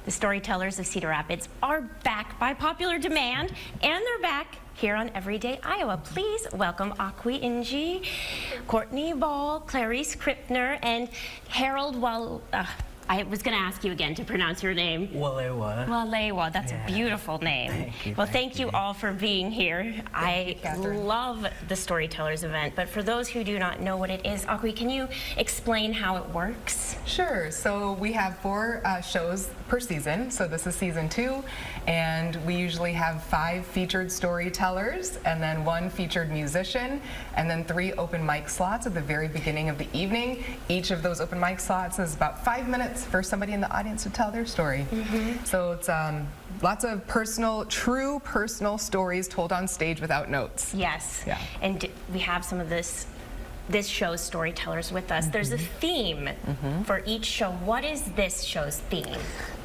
The Storytellers of Cedar Rapids are back by popular demand, and they're back here on Everyday Iowa. Please welcome Akwi Inji, Courtney Ball, Clarice Krippner, and Harold I was going to ask you again to pronounce your name. Walewa. Walewa, that's a beautiful name. Thank you. Well, thank you all for being here. I love the Storytellers event, but for those who do not know what it is, Akwi, can you explain how it works? Sure. So we have 4 shows per season. So this is season 2, and we usually have 5 featured storytellers, and then 1 featured musician, and then 3 open mic slots at the very beginning of the evening. Each of those open mic slots is about 5 minutes for somebody in the audience to tell their story. So it's lots of true personal stories told on stage without notes. Yes. Yeah. And we have some of this show's storytellers with us. There's a theme for each show. What is this show's theme?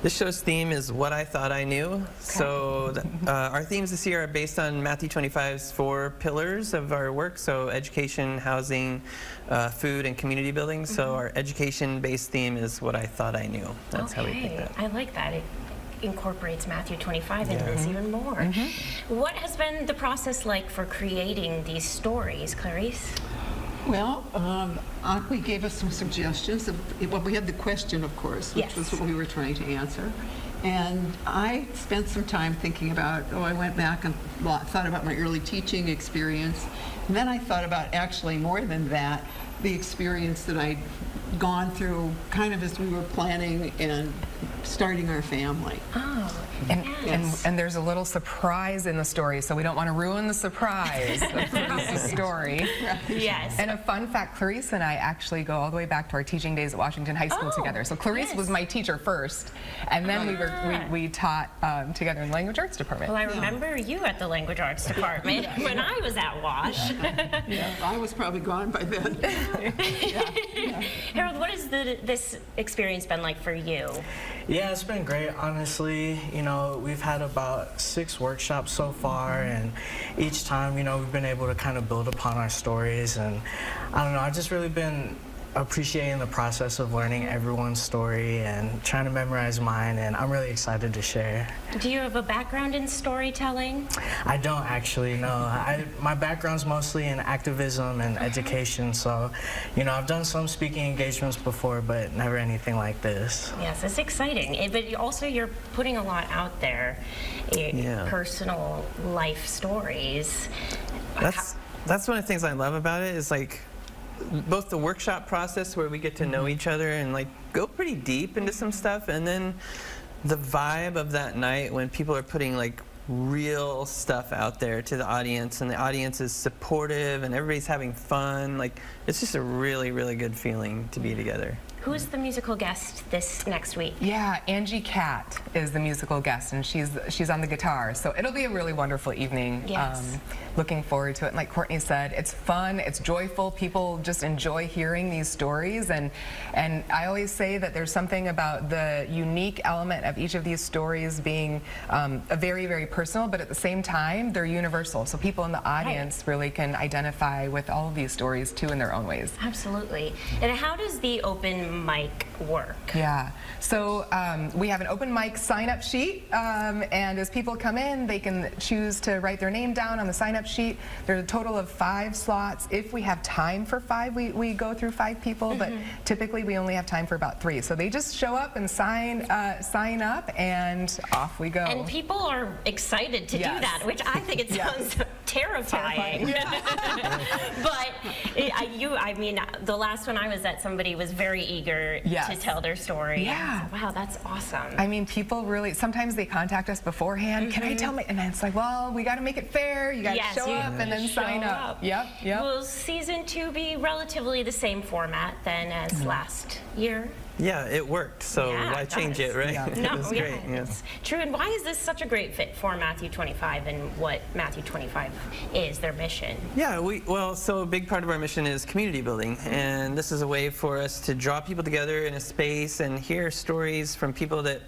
This show's theme is What I Thought I Knew. Okay. So our themes this year are based on Matthew 25's 4 pillars of our work. So education, housing, food, and community building. So our education-based theme is What I Thought I Knew. That's how we picked that. I like that. It incorporates Matthew 25 into this even more. What has been the process like for creating these stories, Clarice? Well, Akwi gave us some suggestions. Well, we had the question, of course, which was what we were trying to answer. And I spent some time thinking about, I went back and thought about my early teaching experience. And then I thought about, actually more than that, the experience that I'd gone through kind of as we were planning and starting our family. Oh, And there's a little surprise in the story, so we don't want to ruin the surprise of Clarice's story. yes. And a fun fact, Clarice and I actually go all the way back to our teaching days at Washington High School together. So Clarice was my teacher first, and then we taught together in the language arts department. Well, I remember you at the language arts department when I was at Wash. I was probably gone by then. Harold, what has this experience been like for you? Yeah, it's been great, honestly. You know, we've had about 6 workshops so far, and each time, we've been able to kind of build upon our stories, and I don't know, I've just really been appreciating the process of learning everyone's story and trying to memorize mine, and I'm really excited to share. Do you have a background in storytelling? I don't actually, no. My background's mostly in activism and education, so, I've done some speaking engagements before, but never anything like this. Yes, it's exciting, but also you're putting a lot out there, personal life stories. That's one of the things I love about it is like both the workshop process where we get to know each other and like go pretty deep into some stuff, and then the vibe of that night when people are putting like real stuff out there to the audience, and the audience is supportive and everybody's having fun. Like, it's just a really, really good feeling to be together. Who's the musical guest this next week? Yeah, Angie Cat is the musical guest, and she's on the guitar. So it'll be a really wonderful evening. Yes. Looking forward to it. And like Courtney said, it's fun, it's joyful. People just enjoy hearing these stories, and I always say that there's something about the unique element of each of these stories being a very, very personal, but at the same time, they're universal. So people in the audience really can identify with all of these stories too in their own ways. Absolutely. And how does the open mic work? Yeah, so we have an open mic sign-up sheet, and as people come in, they can choose to write their name down on the sign-up sheet. There's a total of 5 slots. If we have time for 5, we go through 5 people, but typically we only have time for about 3. So they just show up and sign up, and off we go. And people are excited to do that, which I think it sounds terrifying. But I mean, the last one I was at, somebody was very eager to tell their story. Yeah. Wow, that's awesome. I mean, people really, sometimes they contact us beforehand. Can I tell my, and it's like, well, we got to make it fair. You got to show up and then sign up. Yep. Will season 2 be relatively the same format then as last year? Yeah, it worked, so why change it, right? Yeah. It was great. It's true. And why is this such a great fit for Matthew 25 and what Matthew 25 is, their mission? Yeah, so a big part of our mission is community building, and this is a way for us to draw people together in a space and hear stories from people that,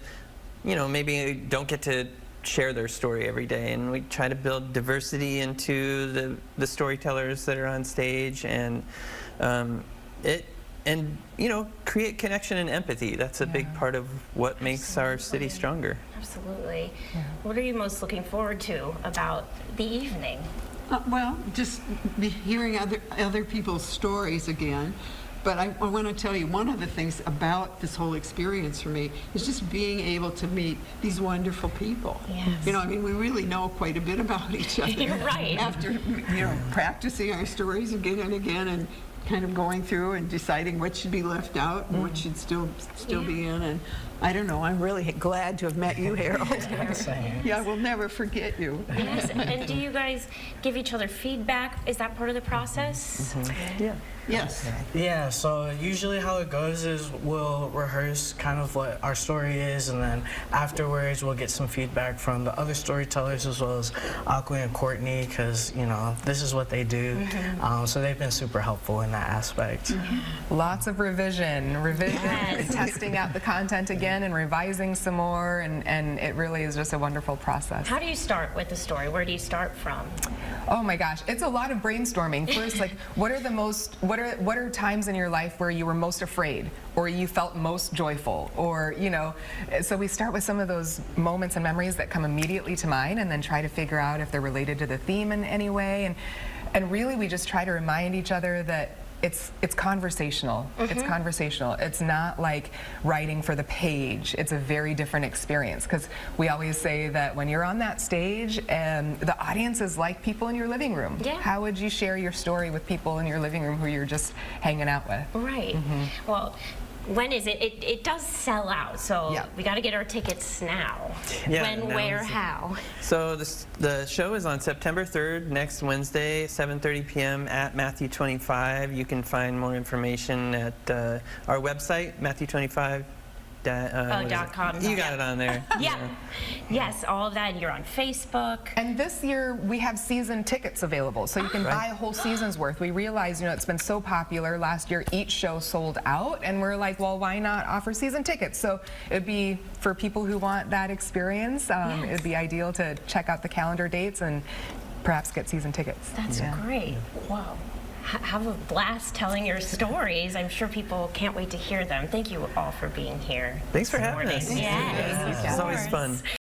maybe don't get to share their story every day, and we try to build diversity into the storytellers that are on stage, and and create connection and empathy. That's a big part of what makes our city stronger. Absolutely. What are you most looking forward to about the evening? Well, just hearing other people's stories again. But I want to tell you, one of the things about this whole experience for me is just being able to meet these wonderful people. Yes. We really know quite a bit about each other. You're right. After, practicing our stories again and again, and kind of going through and deciding what should be left out and what should still be in. And I don't know, I'm really glad to have met you, Harold. Yeah, we'll never forget you. Yes, and do you guys give each other feedback? Is that part of the process? Yeah. Yes. Yeah, so usually how it goes is we'll rehearse kind of what our story is, and then afterwards we'll get some feedback from the other storytellers as well as Aqua and Courtney, because this is what they do. So they've been super helpful in that aspect. Lots of revision, Yes. testing out the content again and revising some more, and it really is just a wonderful process. How do you start with the story? Where do you start from? Oh my gosh, it's a lot of brainstorming. First, what are times in your life where you were most afraid, or you felt most joyful, or so we start with some of those moments and memories that come immediately to mind, and then try to figure out if they're related to the theme in any way, and really we just try to remind each other that it's conversational. It's conversational. It's not like writing for the page. It's a very different experience, because we always say that when you're on that stage, the audience is like people in your living room. Yeah. How would you share your story with people in your living room who you're just hanging out with? Right. Well, when is it? It does sell out, so Yeah. we got to get our tickets now. Yeah, When, now where, is it. how? So the show is on September 3rd, next Wednesday, 7:30 p.m. at Matthew 25. You can find more information at our website, Matthew25. .com. You got it on there. Yeah. Yes, all of that. And you're on Facebook. And this year we have season tickets available, so you can buy a whole season's worth. We realize, it's been so popular. Last year each show sold out, and we're like, well, why not offer season tickets? So it'd be for people who want that experience. It'd be ideal to check out the calendar dates and perhaps get season tickets. That's great. Wow. Have a blast telling your stories. I'm sure people can't wait to hear them. Thank you all for being here. Thanks for this having morning. us. Yes. It's always fun.